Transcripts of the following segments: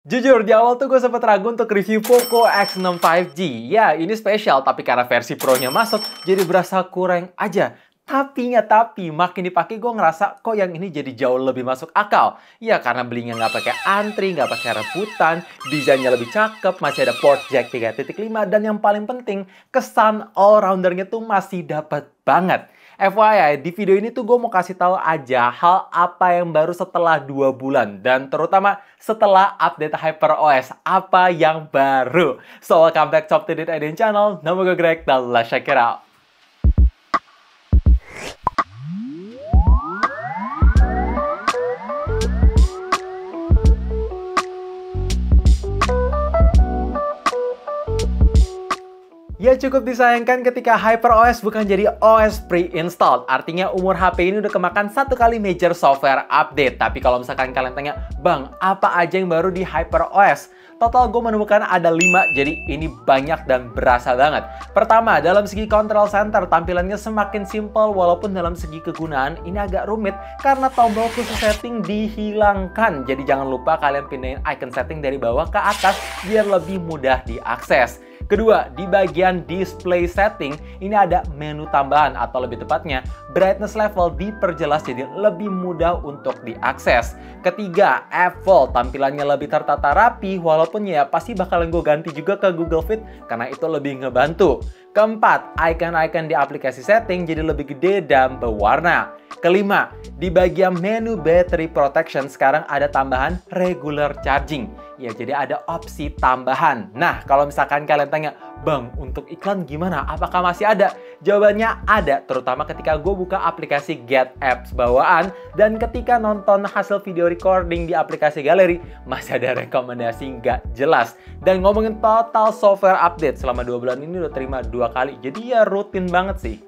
Jujur, di awal tuh gue sempet ragu untuk review Poco X6 5G. Ya, ini spesial, tapi karena versi Pro-nya masuk, jadi berasa kurang aja. Tapi, makin dipakai gue ngerasa kok yang ini jadi jauh lebih masuk akal. Ya, karena belinya nggak pakai antri, nggak pakai rebutan, desainnya lebih cakep, masih ada port jack 3.5, dan yang paling penting, kesan all-roundernya tuh masih dapet banget. FYI, di video ini tuh gue mau kasih tahu aja hal apa yang baru setelah 2 bulan. Dan terutama setelah update HyperOS, apa yang baru. So, welcome back to UpToDate IDN Channel. Nama gue Greg, dan let's check it out. Ya cukup disayangkan ketika HyperOS bukan jadi OS pre-installed. Artinya umur HP ini udah kemakan 1 kali major software update. Tapi kalau misalkan kalian tanya, Bang, apa aja yang baru di HyperOS? Total gue menemukan ada 5, jadi ini banyak dan berasa banget. Pertama, dalam segi control center, tampilannya semakin simple walaupun dalam segi kegunaan ini agak rumit karena tombol khusus setting dihilangkan. Jadi jangan lupa kalian pindahin icon setting dari bawah ke atas biar lebih mudah diakses. Kedua, di bagian display setting, ini ada menu tambahan atau lebih tepatnya, brightness level diperjelas jadi lebih mudah untuk diakses. Ketiga, app vault, tampilannya lebih tertata rapi, walaupun ya pasti bakalan gue ganti juga ke Google Fit, karena itu lebih ngebantu. Keempat, icon-icon di aplikasi setting jadi lebih gede dan berwarna. Kelima, di bagian menu battery protection sekarang ada tambahan regular charging. Ya, jadi ada opsi tambahan. Nah, kalau misalkan kalian tanya, Bang, untuk iklan gimana? Apakah masih ada? Jawabannya ada, terutama ketika gue buka aplikasi Get Apps bawaan dan ketika nonton hasil video recording di aplikasi galeri, masih ada rekomendasi nggak jelas. Dan ngomongin total software update, selama 2 bulan ini udah terima 2 kali, jadi ya rutin banget sih.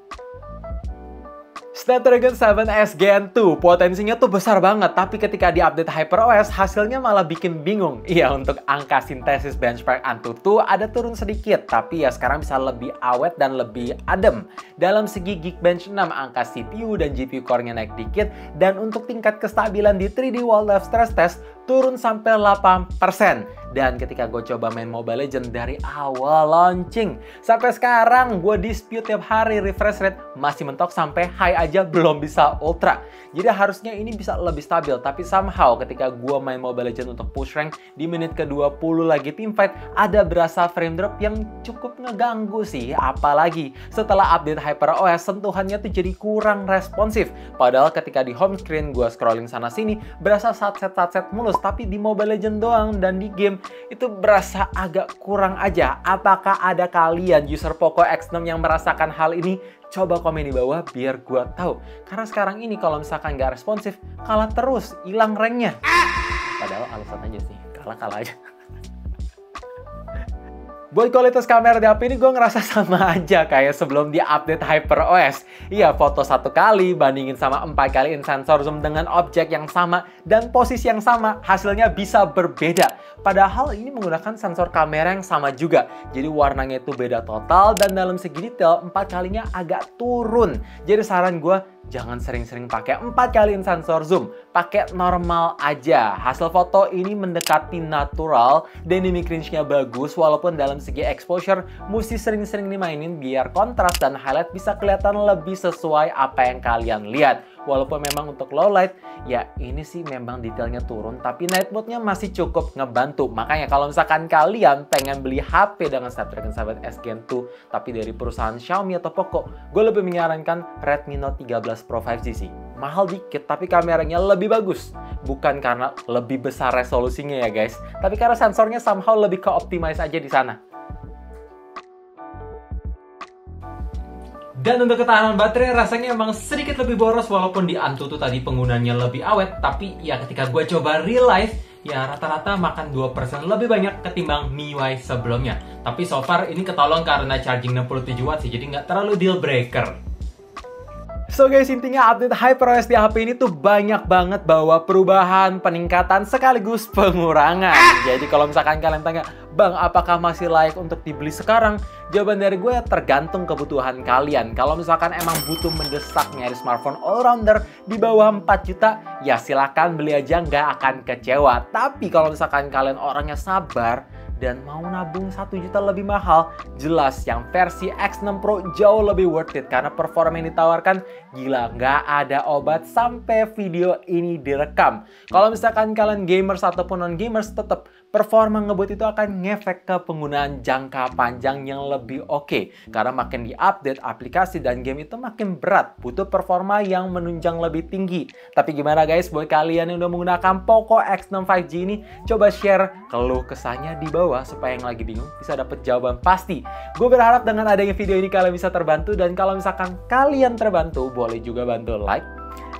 Snapdragon 7S Gen 2 potensinya tuh besar banget, tapi ketika di-update HyperOS hasilnya malah bikin bingung. Iya, untuk angka sintesis benchmark Antutu ada turun sedikit, tapi ya sekarang bisa lebih awet dan lebih adem. Dalam segi Geekbench 6, angka CPU dan GPU core-nya naik dikit, dan untuk tingkat kestabilan di 3D Wildlife Stress Test turun sampai 8%. Dan ketika gue coba main Mobile Legends dari awal launching sampai sekarang, gue dispute tiap hari refresh rate masih mentok sampai high aja belum bisa ultra. Jadi harusnya ini bisa lebih stabil, tapi somehow ketika gue main Mobile Legends untuk push rank di menit ke-20 lagi teamfight, ada berasa frame drop yang cukup ngeganggu sih. Apalagi setelah update HyperOS, sentuhannya tuh jadi kurang responsif. Padahal ketika di home screen gue scrolling sana sini berasa satset mulus, tapi di Mobile Legends doang dan di game itu berasa agak kurang aja. Apakah ada kalian user Poco X6 yang merasakan hal ini? Coba komen di bawah biar gua tahu. Karena sekarang ini kalau misalkan nggak responsif, kalah terus, hilang ranknya. Padahal alasan aja sih, kalah aja. Buat kualitas kamera di HP ini gue ngerasa sama aja kayak sebelum di-update HyperOS. Iya, foto 1 kali bandingin sama 4 kali in sensor zoom dengan objek yang sama dan posisi yang sama, hasilnya bisa berbeda. Padahal ini menggunakan sensor kamera yang sama juga. Jadi warnanya itu beda total dan dalam segi detail 4 kalinya agak turun. Jadi saran gue, jangan sering-sering pakai 4 kali in sensor zoom. Pakai normal aja. Hasil foto ini mendekati natural, dynamic range-nya bagus, walaupun dalam segi exposure mesti sering-sering dimainin biar kontras dan highlight bisa kelihatan lebih sesuai apa yang kalian lihat. Walaupun memang untuk low light, ya ini sih memang detailnya turun, tapi night mode-nya masih cukup ngebantu. Makanya kalau misalkan kalian pengen beli HP dengan Snapdragon 7S Gen 2, tapi dari perusahaan Xiaomi atau Poco, gue lebih menyarankan Redmi Note 13 Pro 5G sih. Mahal dikit, tapi kameranya lebih bagus. Bukan karena lebih besar resolusinya ya guys, tapi karena sensornya somehow lebih ke-optimize aja di sana. Dan untuk ketahanan baterai rasanya emang sedikit lebih boros walaupun di Antutu tadi penggunanya lebih awet. Tapi ya ketika gue coba real life, ya rata-rata makan 2% lebih banyak ketimbang MIUI sebelumnya. Tapi so far ini ketolong karena charging 67 watt sih, jadi nggak terlalu deal breaker. So guys, intinya update HyperOS di HP ini tuh banyak banget bawa perubahan, peningkatan, sekaligus pengurangan. Jadi kalau misalkan kalian tanya, Bang, apakah masih layak untuk dibeli sekarang? Jawaban dari gue tergantung kebutuhan kalian. Kalau misalkan emang butuh mendesak nyari smartphone all-rounder di bawah 4 juta, ya silakan beli aja, nggak akan kecewa. Tapi kalau misalkan kalian orangnya sabar dan mau nabung 1 juta lebih mahal, jelas yang versi X6 Pro jauh lebih worth it karena performa yang ditawarkan gila, nggak ada obat sampai video ini direkam. Kalau misalkan kalian gamers ataupun non-gamers, tetap performa ngebut itu akan ngefek ke penggunaan jangka panjang yang lebih oke. Karena makin diupdate aplikasi dan game itu makin berat, butuh performa yang menunjang lebih tinggi. Tapi gimana guys, buat kalian yang udah menggunakan Poco X6 5G ini, coba share keluh kesahnya di bawah supaya yang lagi bingung bisa dapet jawaban pasti. Gue berharap dengan adanya video ini kalian bisa terbantu, dan kalau misalkan kalian terbantu, boleh juga bantu like,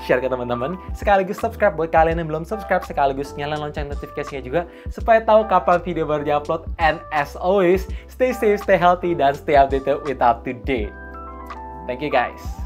share ke teman-teman, sekaligus subscribe buat kalian yang belum subscribe, sekaligus nyalain lonceng notifikasinya juga supaya tahu kapan video baru diupload. And as always, stay safe, stay healthy, dan stay updated with up to date. Thank you guys.